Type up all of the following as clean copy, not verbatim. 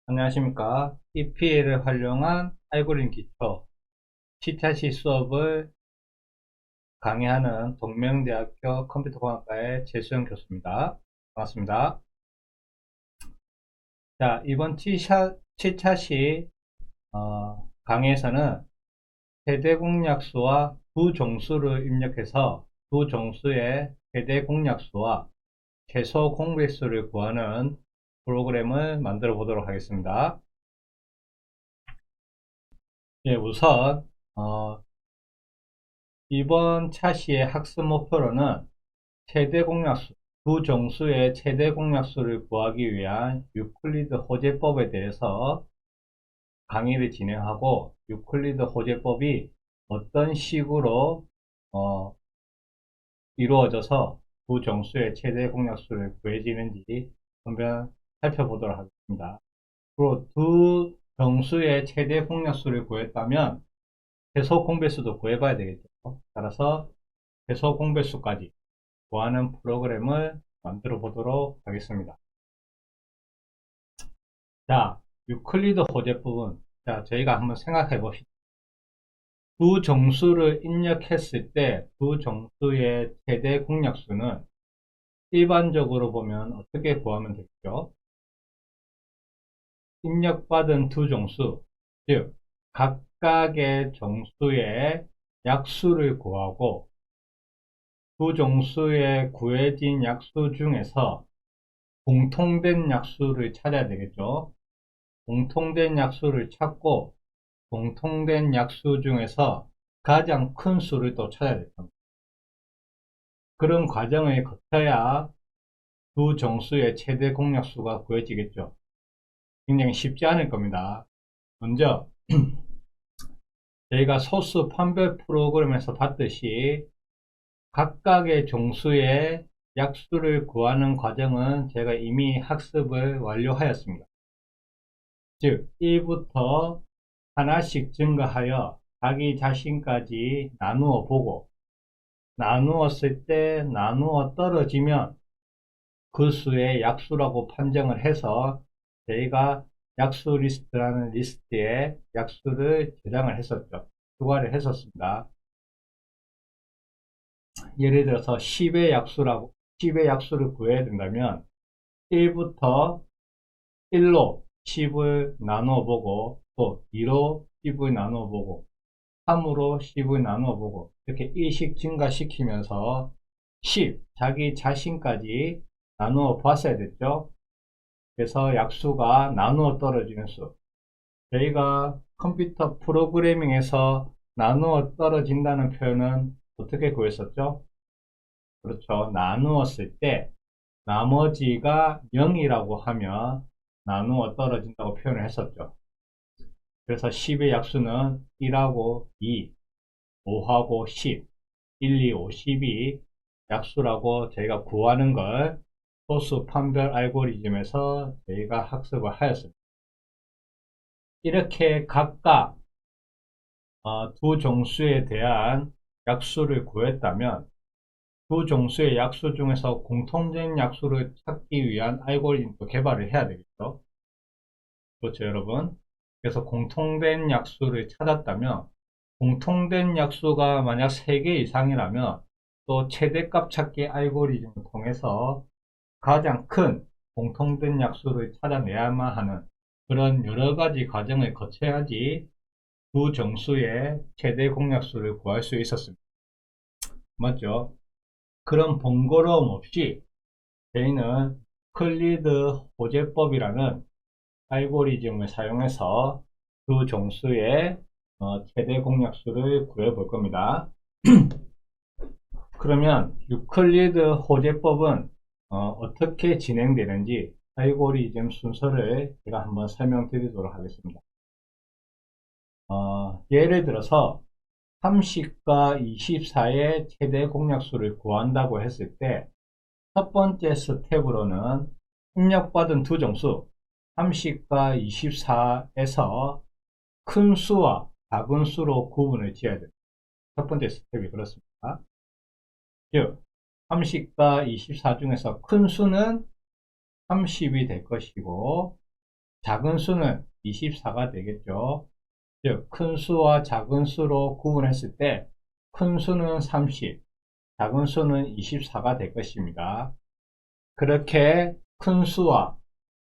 안녕하십니까. EPL을 활용한 알고리즘 기초 C차시 수업을 강의하는 동명대학교 컴퓨터공학과의 최수영 교수입니다. 반갑습니다. 자, 이번 C차시 강의에서는 최대 공약수와 두 정수를 입력해서 두 정수의 최대 공약수와 최소 공배수를 구하는 프로그램을 만들어 보도록 하겠습니다. 예, 우선 이번 차시의 학습 목표로는 최대 공약수, 두 정수의 최대 공약수를 구하기 위한 유클리드 호재법에 대해서 강의를 진행하고, 유클리드 호재법이 어떤 식으로 이루어져서 두 정수의 최대 공약수를 구해지는지 한번 살펴보도록 하겠습니다. 그리고 두 정수의 최대 공약수를 구했다면 최소 공배수도 구해봐야 되겠죠. 따라서 최소 공배수까지 구하는 프로그램을 만들어 보도록 하겠습니다. 자, 유클리드 호재법은, 자, 저희가 한번 생각해 봅시다. 두 정수를 입력했을 때 두 정수의 최대 공약수는 일반적으로 보면 어떻게 구하면 되겠죠? 입력받은 두 정수, 즉 각각의 정수의 약수를 구하고, 두 정수의 구해진 약수 중에서 공통된 약수를 찾아야 되겠죠. 공통된 약수를 찾고, 공통된 약수 중에서 가장 큰 수를 또 찾아야 됩니다. 그런 과정을 거쳐야 두 정수의 최대 공약수가 구해지겠죠. 굉장히 쉽지 않을 겁니다. 먼저 저희가 소수 판별 프로그램에서 봤듯이 각각의 정수의 약수를 구하는 과정은 제가 이미 학습을 완료하였습니다. 즉 1부터 하나씩 증가하여 자기 자신까지 나누어 보고, 나누었을 때 나누어 떨어지면 그 수의 약수라고 판정을 해서 저희가 약수 리스트라는 리스트에 약수를 저장을 했었죠. 추가를 했었습니다. 예를 들어서 10의 약수를 구해야 된다면 1부터 1로 10을 나누어 보고, 또 2로 10을 나누어 보고, 3으로 10을 나누어 보고, 이렇게 1씩 증가시키면서 10, 자기 자신까지 나누어 봤어야 됐죠. 그래서 약수가 나누어 떨어지는 수. 저희가 컴퓨터 프로그래밍에서 나누어 떨어진다는 표현은 어떻게 구했었죠? 그렇죠. 나누었을 때 나머지가 0이라고 하면 나누어 떨어진다고 표현을 했었죠. 그래서 10의 약수는 1하고 2, 5하고 10, 1, 2, 5, 10이 약수라고 저희가 구하는 걸 소수 판별 알고리즘에서 저희가 학습을 하였습니다. 이렇게 각각 두 정수에 대한 약수를 구했다면 두 정수의 약수 중에서 공통된 약수를 찾기 위한 알고리즘도 개발을 해야 되겠죠. 그렇죠, 여러분. 그래서 공통된 약수를 찾았다면, 공통된 약수가 만약 3개 이상이라면 또 최대값 찾기 알고리즘을 통해서 가장 큰 공통된 약수를 찾아내야만 하는 그런 여러 가지 과정을 거쳐야지 두 정수의 최대 공약수를 구할 수 있었습니다. 맞죠? 그런 번거로움 없이 저희는 클리드 호재법이라는 알고리즘을 사용해서 두 정수의 최대 공약수를 구해 볼 겁니다. 그러면 유클리드 호재법은 어떻게 진행되는지 알고리즘 순서를 제가 한번 설명드리도록 하겠습니다. 예를 들어서 30과 24의 최대 공약수를 구한다고 했을 때 첫 번째 스텝으로는 입력받은 두 정수 30과 24에서 큰 수와 작은 수로 구분을 지어야 됩니다. 첫 번째 스텝이 그렇습니다. 즉 30과 24 중에서 큰 수는 30이 될 것이고 작은 수는 24가 되겠죠. 즉, 큰 수와 작은 수로 구분했을 때 큰 수는 30, 작은 수는 24가 될 것입니다. 그렇게 큰 수와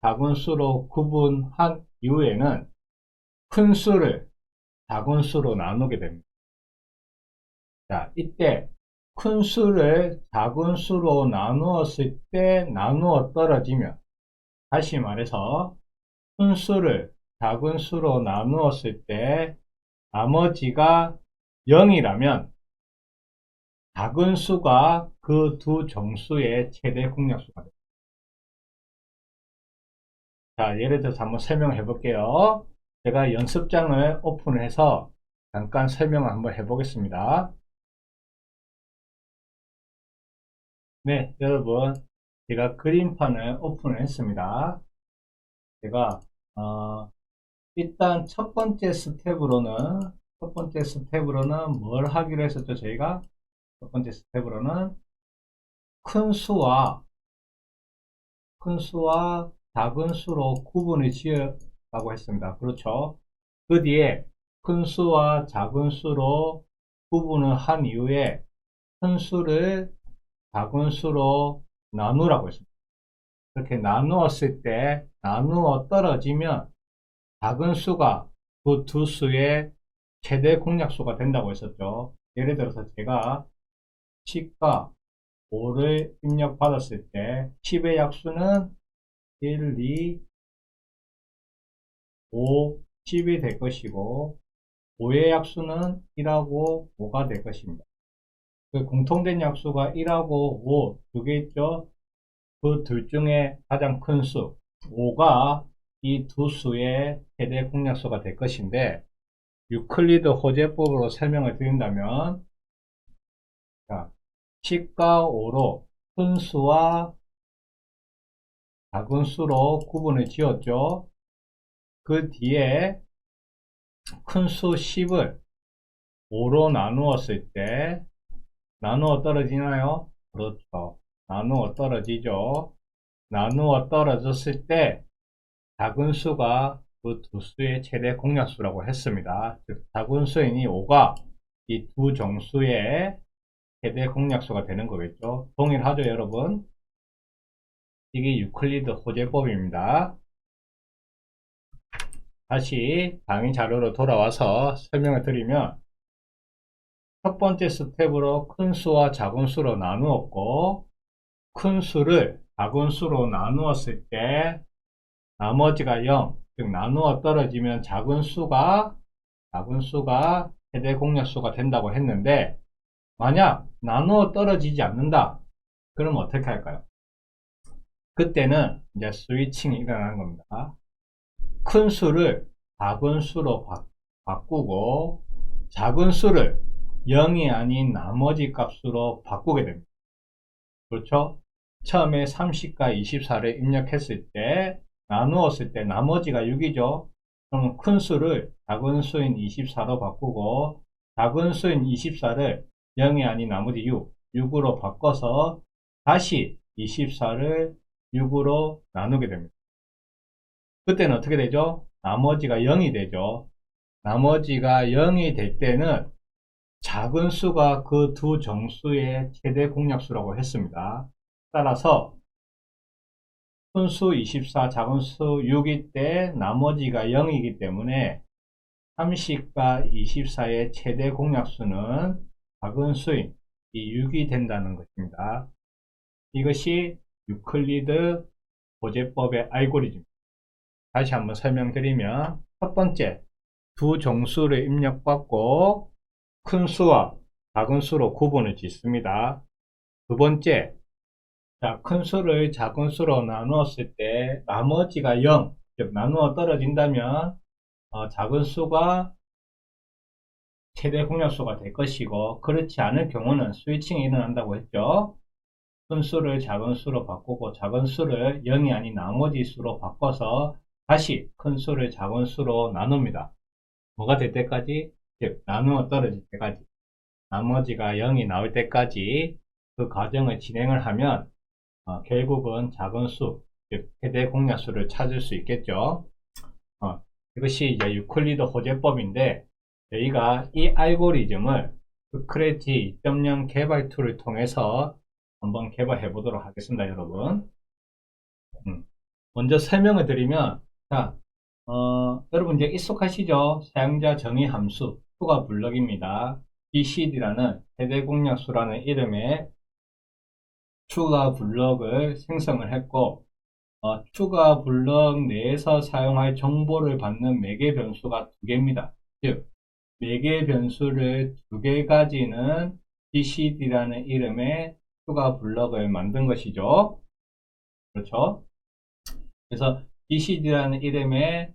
작은 수로 구분한 이후에는 큰 수를 작은 수로 나누게 됩니다. 자, 이때 큰 수를 작은 수로 나누었을 때 나누어 떨어지면, 다시 말해서 큰 수를 작은 수로 나누었을 때 나머지가 0이라면 작은 수가 그 두 정수의 최대 공약수가 됩니다. 자, 예를 들어서 한번 설명해 볼게요. 제가 연습장을 오픈해서 잠깐 설명을 한번 해 보겠습니다. 네, 여러분, 제가 그림판을 오픈을 했습니다. 제가 일단 첫 번째 스텝으로는 뭘 하기로 했었죠? 저희가 첫 번째 스텝으로는 큰 수와 작은 수로 구분을 지으라고 했습니다. 그렇죠? 그 뒤에 큰 수와 작은 수로 구분을 한 이후에 큰 수를 작은 수로 나누라고 했습니다. 그렇게 나누었을 때 나누어 떨어지면 작은 수가 그 두 수의 최대 공약수가 된다고 했었죠. 예를 들어서 제가 10과 5를 입력받았을 때 10의 약수는 1, 2, 5, 10이 될 것이고 5의 약수는 1하고 5가 될 것입니다. 그 공통된 약수가 1하고 5 두 개 있죠. 그 둘 중에 가장 큰 수 5가 이 두 수의 최대 공약수가 될 것인데, 유클리드 호재법으로 설명을 드린다면, 자, 10과 5로 큰 수와 작은 수로 구분을 지었죠. 그 뒤에 큰 수 10을 5로 나누었을 때 나누어 떨어지나요? 그렇죠. 나누어 떨어지죠. 나누어 떨어졌을 때 작은 수가 그 두 수의 최대 공약수라고 했습니다. 즉, 작은 수인 이 5가 이 두 정수의 최대 공약수가 되는 거겠죠. 동일하죠, 여러분? 이게 유클리드 호재법입니다. 다시 강의 자료로 돌아와서 설명을 드리면, 첫 번째 스텝으로 큰 수와 작은 수로 나누었고, 큰 수를 작은 수로 나누었을 때 나머지가 0, 즉 나누어 떨어지면 작은 수가 최대 공약수가 된다고 했는데, 만약 나누어 떨어지지 않는다, 그럼 어떻게 할까요? 그때는 이제 스위칭이 일어나는 겁니다. 큰 수를 작은 수로 바꾸고 작은 수를 0이 아닌 나머지 값으로 바꾸게 됩니다. 그렇죠? 처음에 30과 24를 입력했을 때 나누었을 때 나머지가 6이죠. 그러면 큰 수를 작은 수인 24로 바꾸고 작은 수인 24를 0이 아닌 나머지 6으로 바꿔서 다시 24를 6으로 나누게 됩니다. 그때는 어떻게 되죠? 나머지가 0이 되죠. 나머지가 0이 될 때는 작은 수가 그 두 정수의 최대 공약수라고 했습니다. 따라서 큰 수 24, 작은 수 6일 때 나머지가 0이기 때문에 30과 24의 최대 공약수는 작은 수인 이 6이 된다는 것입니다. 이것이 유클리드 호재법의 알고리즘입니다. 다시 한번 설명드리면, 첫 번째, 두 정수를 입력받고 큰 수와 작은 수로 구분을 짓습니다. 두 번째, 자, 큰 수를 작은 수로 나누었을 때 나머지가 0, 즉 나누어 떨어진다면 작은 수가 최대 공약수가 될 것이고, 그렇지 않을 경우는 스위칭이 일어난다고 했죠. 큰 수를 작은 수로 바꾸고 작은 수를 0이 아닌 나머지 수로 바꿔서 다시 큰 수를 작은 수로 나눕니다. 뭐가 될 때까지? 즉 나누어 떨어질 때까지, 나머지가 0이 나올 때까지 그 과정을 진행을 하면 결국은 작은 수, 즉 최대 공약수를 찾을 수 있겠죠. 이것이 이제 유클리드 호재법인데, 저희가 이 알고리즘을 스크래치 2.0 개발 툴을 통해서 한번 개발해 보도록 하겠습니다, 여러분. 먼저 설명을 드리면, 자, 여러분 이제 익숙하시죠? 사용자 정의 함수, 추가 블럭입니다. BCD라는 세대 공약수라는 이름의 추가 블럭을 생성을 했고, 추가 블럭 내에서 사용할 정보를 받는 매개 변수가 두 개입니다. 즉, 매개 변수를 두 개 가지는 BCD라는 이름의 추가 블럭을 만든 것이죠. 그렇죠? 그래서 BCD라는 이름의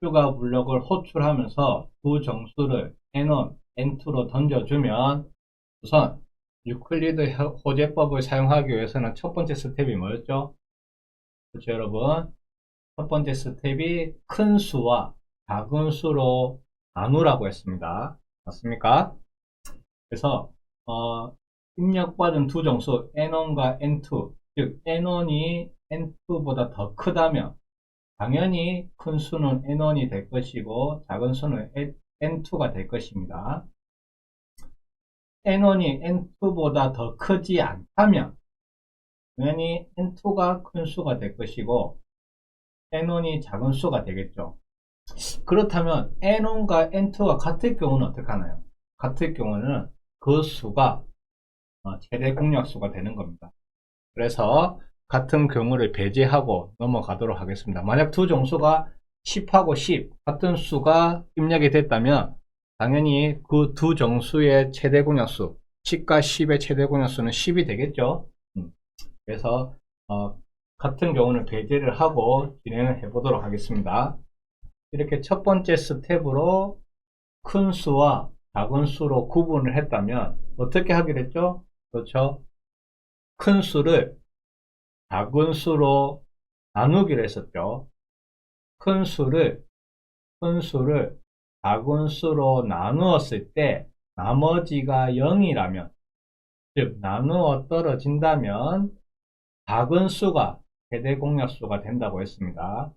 추가 블럭을 호출하면서 두 정수를 N1, N2로 던져주면 우선 유클리드 호재법을 사용하기 위해서는 첫 번째 스텝이 뭐였죠? 그렇죠, 여러분? 첫 번째 스텝이 큰 수와 작은 수로 나누라고 했습니다. 맞습니까? 그래서 입력받은 두 정수 N1과 N2, 즉 N1이 N2보다 더 크다면 당연히 큰 수는 N1이 될 것이고 작은 수는 N2가 될 것입니다. N1이 N2보다 더 크지 않다면 당연히 N2가 큰 수가 될 것이고 N1이 작은 수가 되겠죠. 그렇다면 N1과 N2가 같을 경우는 어떻게 하나요? 같을 경우는 그 수가 최대 공약수가 되는 겁니다. 그래서 같은 경우를 배제하고 넘어가도록 하겠습니다. 만약 두 정수가 10하고 10 같은 수가 입력이 됐다면 당연히 그 두 정수의 최대 공약수 10과 10의 최대 공약수는 10이 되겠죠. 그래서 같은 경우는 배제를 하고 진행을 해 보도록 하겠습니다. 이렇게 첫 번째 스텝으로 큰 수와 작은 수로 구분을 했다면 어떻게 하기로 했죠? 그렇죠. 큰 수를 작은 수로 나누기로 했었죠. 큰 수를 작은 수로 나누었을 때 나머지가 0이라면, 즉 나누어 떨어진다면 작은 수가 최대 공약수가 된다고 했습니다.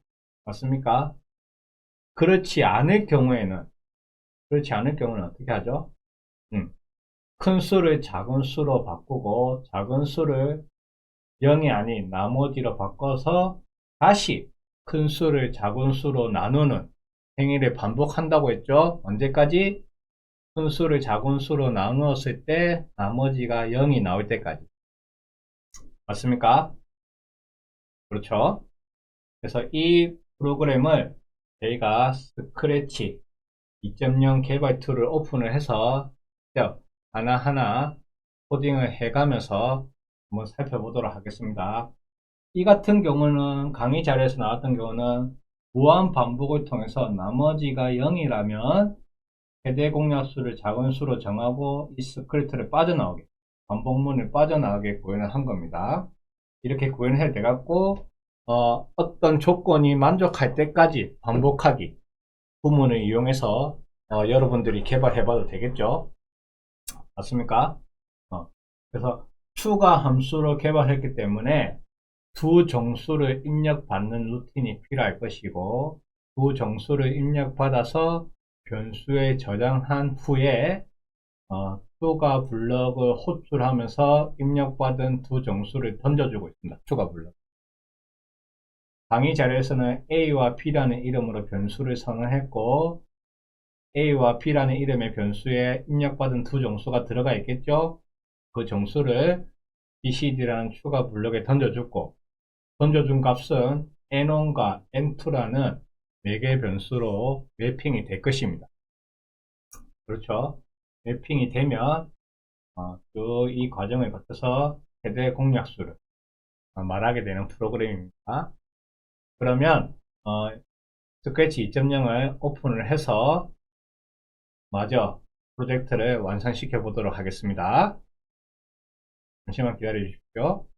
맞습니까? 그렇지 않을 경우는 어떻게 하죠? 큰 수를 작은 수로 바꾸고 작은 수를 0이 아닌 나머지로 바꿔서 다시 큰 수를 작은 수로 나누는 행위를 반복한다고 했죠. 언제까지? 큰 수를 작은 수로 나누었을 때 나머지가 0이 나올 때까지. 맞습니까? 그렇죠. 그래서 이 프로그램을 저희가 스크래치 2.0 개발 툴을 오픈을 해서 하나하나 코딩을 해가면서 한번 살펴보도록 하겠습니다. 이 같은 경우는 강의 자료에서 나왔던 경우는 무한 반복을 통해서 나머지가 0이라면 최대 공약수를 작은 수로 정하고 이 스크립트를 빠져나오게, 반복문을 빠져나오게 구현을 한 겁니다. 이렇게 구현해야 돼갖고 어떤 조건이 만족할 때까지 반복하기 부문을 이용해서 여러분들이 개발해봐도 되겠죠. 맞습니까? 그래서 추가 함수로 개발했기 때문에 두 정수를 입력받는 루틴이 필요할 것이고 두 정수를 입력받아서 변수에 저장한 후에 추가 블럭을 호출하면서 입력받은 두 정수를 던져주고 있습니다. 추가 블럭. 강의 자료에서는 A와 B라는 이름으로 변수를 선언했고 A와 B라는 이름의 변수에 입력받은 두 정수가 들어가 있겠죠. 그 정수를 BCD라는 추가 블럭에 던져주고 던져준 값은 N1과 N2라는 4개의 변수로 매핑이 될 것입니다. 그렇죠. 매핑이 되면 쭉 이 과정을 거쳐서 최대 공약수를 말하게 되는 프로그램입니다. 그러면 스크래치 2.0을 오픈을 해서 마저 프로젝트를 완성시켜 보도록 하겠습니다. 잠시만 기다려 주십시오.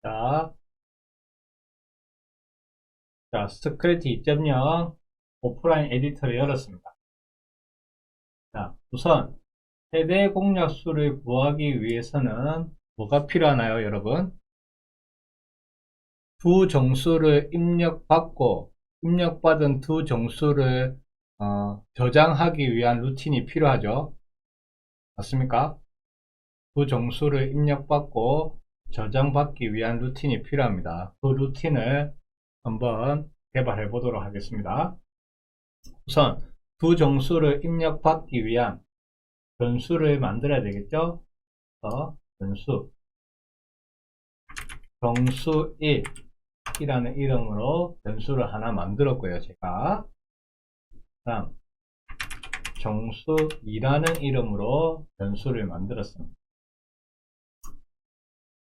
자, 스크래치 2.0 오프라인 에디터를 열었습니다. 자, 우선 최대 공약수를 구하기 위해서는 뭐가 필요하나요, 여러분? 두 정수를 입력받고 입력받은 두 정수를 저장하기 위한 루틴이 필요하죠. 맞습니까? 두 정수를 입력받고 저장받기 위한 루틴이 필요합니다. 그 루틴을 한번 개발해 보도록 하겠습니다. 우선 두 정수를 입력받기 위한 변수를 만들어야 되겠죠. 변수 정수 1이라는 이름으로 변수를 하나 만들었고요. 제가 다음 정수 2라는 이름으로 변수를 만들었습니다.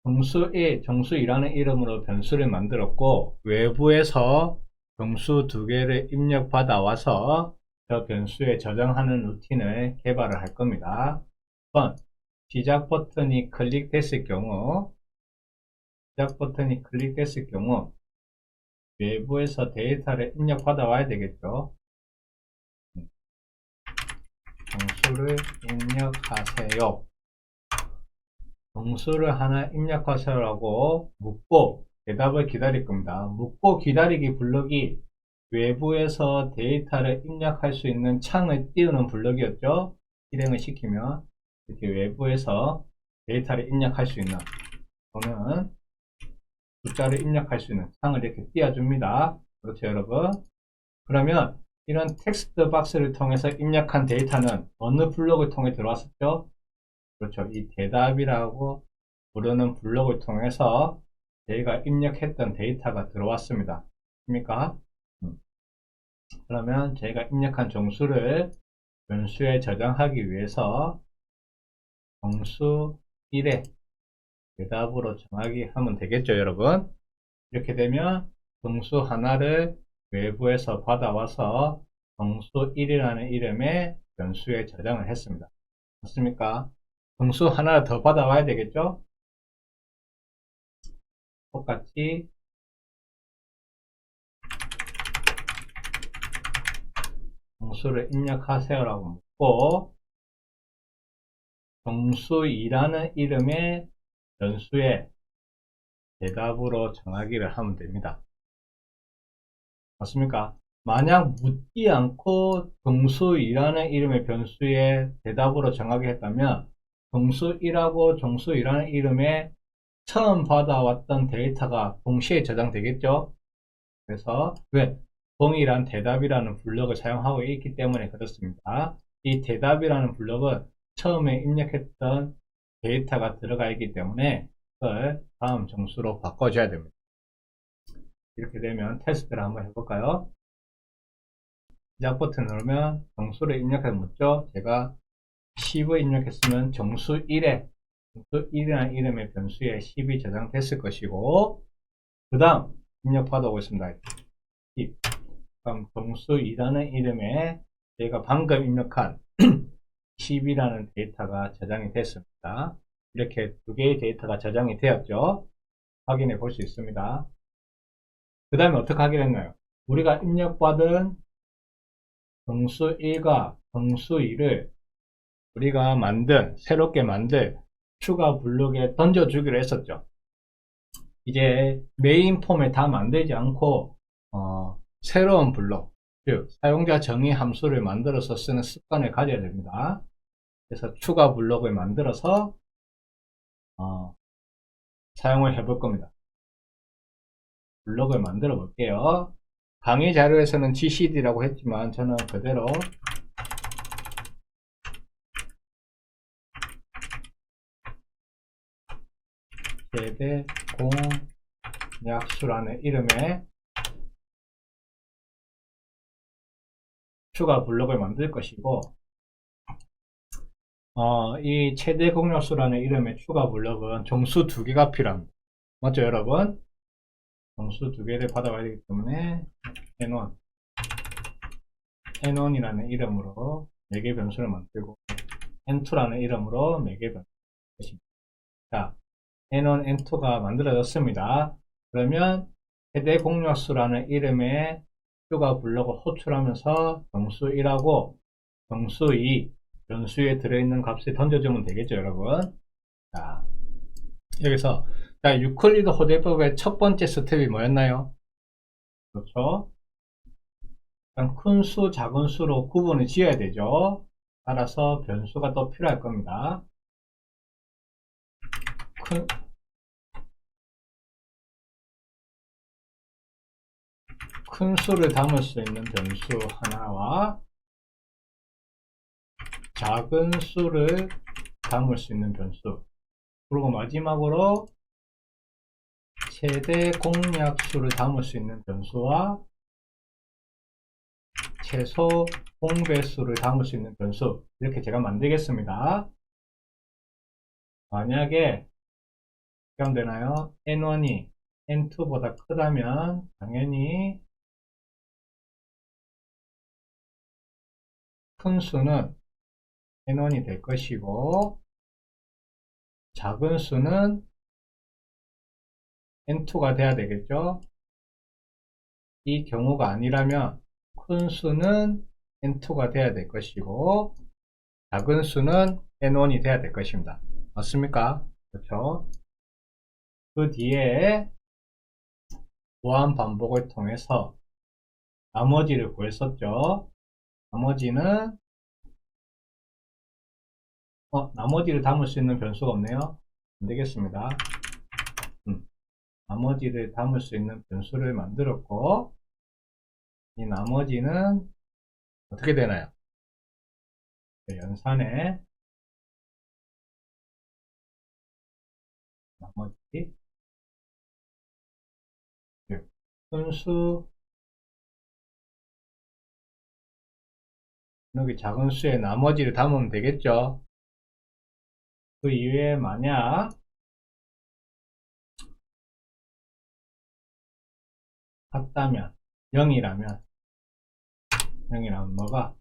정수 1, 정수 2라는 이름으로 변수를 만들었고 외부에서 정수 두 개를 입력받아 와서 저 변수에 저장하는 루틴을 개발을 할 겁니다. 우선 시작 버튼이 클릭됐을 경우 외부에서 데이터를 입력받아 와야 되겠죠. 정수를 입력하세요. 정수를 하나 입력하세요라고 묻고 대답을 기다릴 겁니다. 묻고 기다리기 블럭이 외부에서 데이터를 입력할 수 있는 창을 띄우는 블럭이었죠. 실행을 시키면 이렇게 외부에서 데이터를 입력할 수 있는 또는 숫자를 입력할 수 있는 창을 이렇게 띄워줍니다. 그렇죠, 여러분? 그러면 이런 텍스트 박스를 통해서 입력한 데이터는 어느 블록을 통해 들어왔었죠? 그렇죠. 이 대답이라고 부르는 블록을 통해서 저희가 입력했던 데이터가 들어왔습니다. 입니까? 그러면 저희가 입력한 정수를 변수에 저장하기 위해서 정수 1에 대답으로 정하기 하면 되겠죠, 여러분? 이렇게 되면 정수 하나를 외부에서 받아와서 정수 1이라는 이름의 변수에 저장을 했습니다. 맞습니까? 정수 하나를 더 받아와야 되겠죠? 똑같이 정수를 입력하세요라고 묻고 정수2라는 이름의 변수에 대답으로 정하기를 하면 됩니다. 맞습니까? 만약 묻지 않고 정수2라는 이름의 변수에 대답으로 정하게 했다면 정수1하고 정수2라는 이름의 처음 받아왔던 데이터가 동시에 저장되겠죠? 그래서 왜? 동일한 대답이라는 블럭을 사용하고 있기 때문에 그렇습니다. 이 대답이라는 블럭은 처음에 입력했던 데이터가 들어가 있기 때문에 그걸 다음 정수로 바꿔줘야 됩니다. 이렇게 되면 테스트를 한번 해볼까요? 시작 버튼 누르면 정수를 입력해 묻죠. 제가 10을 입력했으면 정수 1이라는 이름의 변수에 10이 저장됐을 것이고 그 다음 입력 받아오겠습니다. 10. 그럼 정수 2라는 이름에 제가 방금 입력한 10이라는 데이터가 저장이 됐습니다. 이렇게 두 개의 데이터가 저장이 되었죠. 확인해 볼 수 있습니다. 그 다음에 어떻게 하게 됐나요? 우리가 입력받은 정수 1과 정수 2를 우리가 새롭게 만든 추가 블록에 던져주기로 했었죠. 이제 메인 폼에 다 만들지 않고 새로운 블록, 즉 사용자 정의 함수를 만들어서 쓰는 습관을 가져야 됩니다. 그래서 추가 블록을 만들어서 사용을 해볼 겁니다. 블록을 만들어 볼게요. 강의 자료에서는 GCD라고 했지만 저는 그대로 최대 공약수라는 이름의 추가 블록을 만들 것이고 이 최대 공약수라는 이름의 추가 블록은 정수 2개가 필요합니다. 맞죠, 여러분? 정수 2개를 받아와야 되기 때문에 n1이라는 이름으로 4개 변수를 만들고 n2라는 이름으로 4개 변수를 만듭니다. 자, n1, n2가 만들어졌습니다. 그러면 최대 공약수라는 이름의 추가 블록을 호출하면서 정수 1하고 정수 2 변수에 들어있는 값을 던져주면 되겠죠, 여러분? 자, 여기서 자, 유클리드 호대법의 첫 번째 스텝이 뭐였나요? 그렇죠. 일단 큰 수, 작은 수로 구분을 지어야 되죠. 따라서 변수가 또 필요할 겁니다. 큰 수를 담을 수 있는 변수 하나와 작은 수를 담을 수 있는 변수, 그리고 마지막으로 최대 공약수를 담을 수 있는 변수와 최소 공배수를 담을 수 있는 변수, 이렇게 제가 만들겠습니다. 만약에 어떻게 되나요? n1이 n2보다 크다면 당연히 큰 수는 n1이 될 것이고, 작은 수는 n2가 돼야 되겠죠. 이 경우가 아니라면 큰 수는 n2가 돼야 될 것이고, 작은 수는 n1이 돼야 될 것입니다. 맞습니까? 그렇죠. 그 뒤에 무한 반복을 통해서 나머지를 구했었죠. 나머지는 나머지를 담을 수 있는 변수가 없네요. 안 되겠습니다. 나머지를 담을 수 있는 변수를 만들었고, 이 나머지는 어떻게 되나요? 연산에 나머지 분수, 여기 작은 수에 나머지를 담으면 되겠죠. 그 이외에 만약 같다면 0이라면 뭐가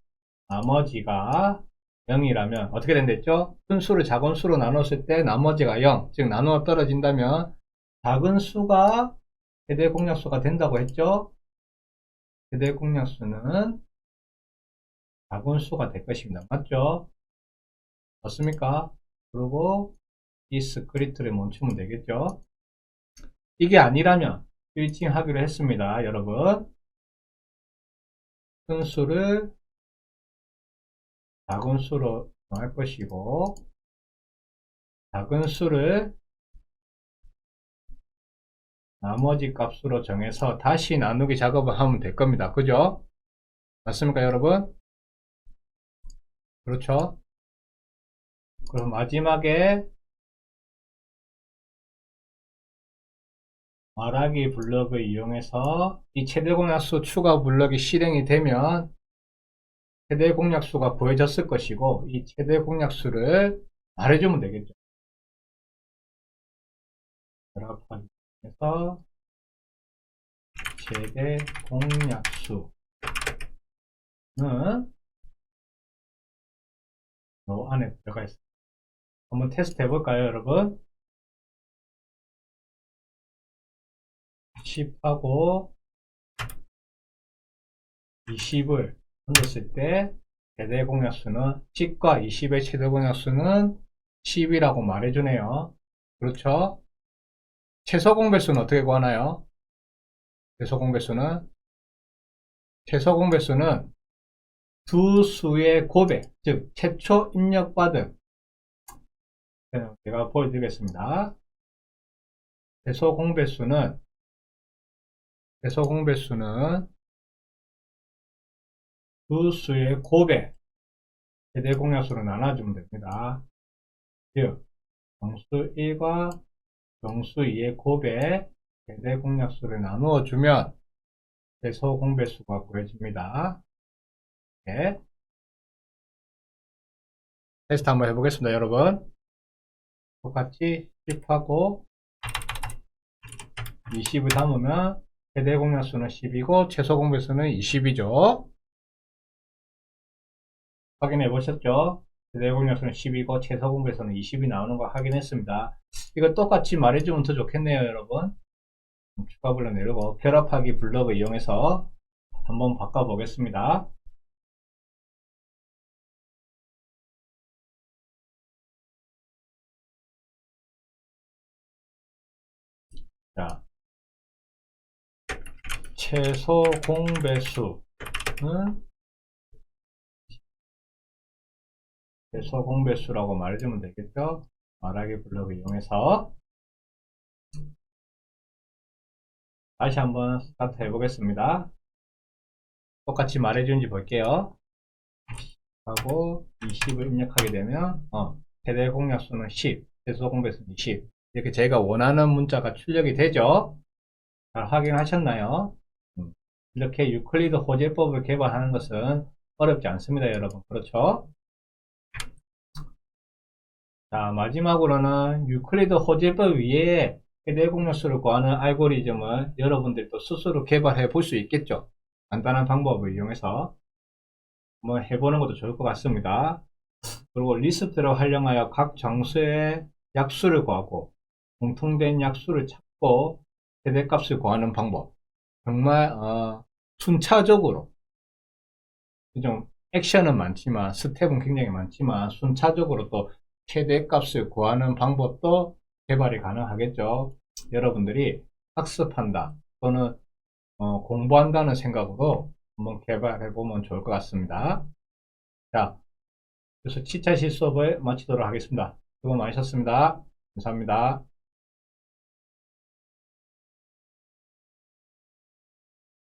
나머지가 0이라면 어떻게 된댔죠? 큰 수를 작은 수로 나눴을 때 나머지가 0, 즉 나누어 떨어진다면 작은 수가 최대 공약수가 된다고 했죠? 최대 공약수는 작은 수가 될 것입니다. 맞죠? 맞습니까? 그리고 이 스크립트를 멈추면 되겠죠? 이게 아니라면 스위칭 하기로 했습니다. 여러분, 큰 수를 작은 수로 정할 것이고, 작은 수를 나머지 값으로 정해서 다시 나누기 작업을 하면 될 겁니다. 그죠? 맞습니까, 여러분? 그렇죠? 그럼 마지막에 말하기 블럭을 이용해서 이 최대 공약수 추가 블럭이 실행이 되면 최대 공약수가 보여졌을 것이고, 이 최대 공약수를 말해주면 되겠죠. 그래프하기 위해서 최대 공약수는 요 안에 들어가 있습니다. 한번 테스트 해볼까요, 여러분? 10하고 20을 던졌을 때 최대 공약수는 10과 20의 최대 공약수는 10이라고 말해주네요. 그렇죠? 최소 공배수는 어떻게 구하나요? 최소 공배수는 두 수의 곱액, 즉 최초 입력받은, 제가 보여드리겠습니다. 최소 공배수는 두 수의 곱액, 최대 공약수로 나눠주면 됩니다. 즉 정수 1과 정수 2의 곱의 최대 공약수를 나누어 주면 최소 공배수가 구해집니다. 네. 테스트 한번 해보겠습니다, 여러분. 똑같이 10하고 20을 담으면 최대 공약수는 10이고 최소 공배수는 20이죠. 확인해 보셨죠? 최대 공약수는 10이고 최소 공배수는 20이 나오는 거 확인했습니다. 이거 똑같이 말해주면 더 좋겠네요, 여러분. 추가 블럭 내리고 결합하기 블럭을 이용해서 한번 바꿔 보겠습니다. 최소 공배수는 최소 공배수라고 말해주면 되겠죠. 말하기 블럭을 이용해서 다시 한번 스타트 해보겠습니다. 똑같이 말해주는지 볼게요. 하고 20을 입력하게 되면 최대 공약수는 10, 최소 공배수는 10. 이렇게 제가 원하는 문자가 출력이 되죠. 잘 확인하셨나요? 이렇게 유클리드 호재법을 개발하는 것은 어렵지 않습니다, 여러분. 그렇죠? 자, 마지막으로는 유클리드 호재법 위에 최대 공약수를 구하는 알고리즘을 여러분들도 스스로 개발해 볼 수 있겠죠. 간단한 방법을 이용해서 한번 해보는 것도 좋을 것 같습니다. 그리고 리스트를 활용하여 각 정수의 약수를 구하고 공통된 약수를 찾고 최대값을 구하는 방법. 정말 순차적으로 좀 액션은 많지만 스텝은 굉장히 많지만 순차적으로 또 최대값을 구하는 방법도 개발이 가능하겠죠. 여러분들이 학습한다 또는 공부한다는 생각으로 한번 개발해 보면 좋을 것 같습니다. 자, 그래서 7차 실수업을 마치도록 하겠습니다. 수고 많으셨습니다. 감사합니다.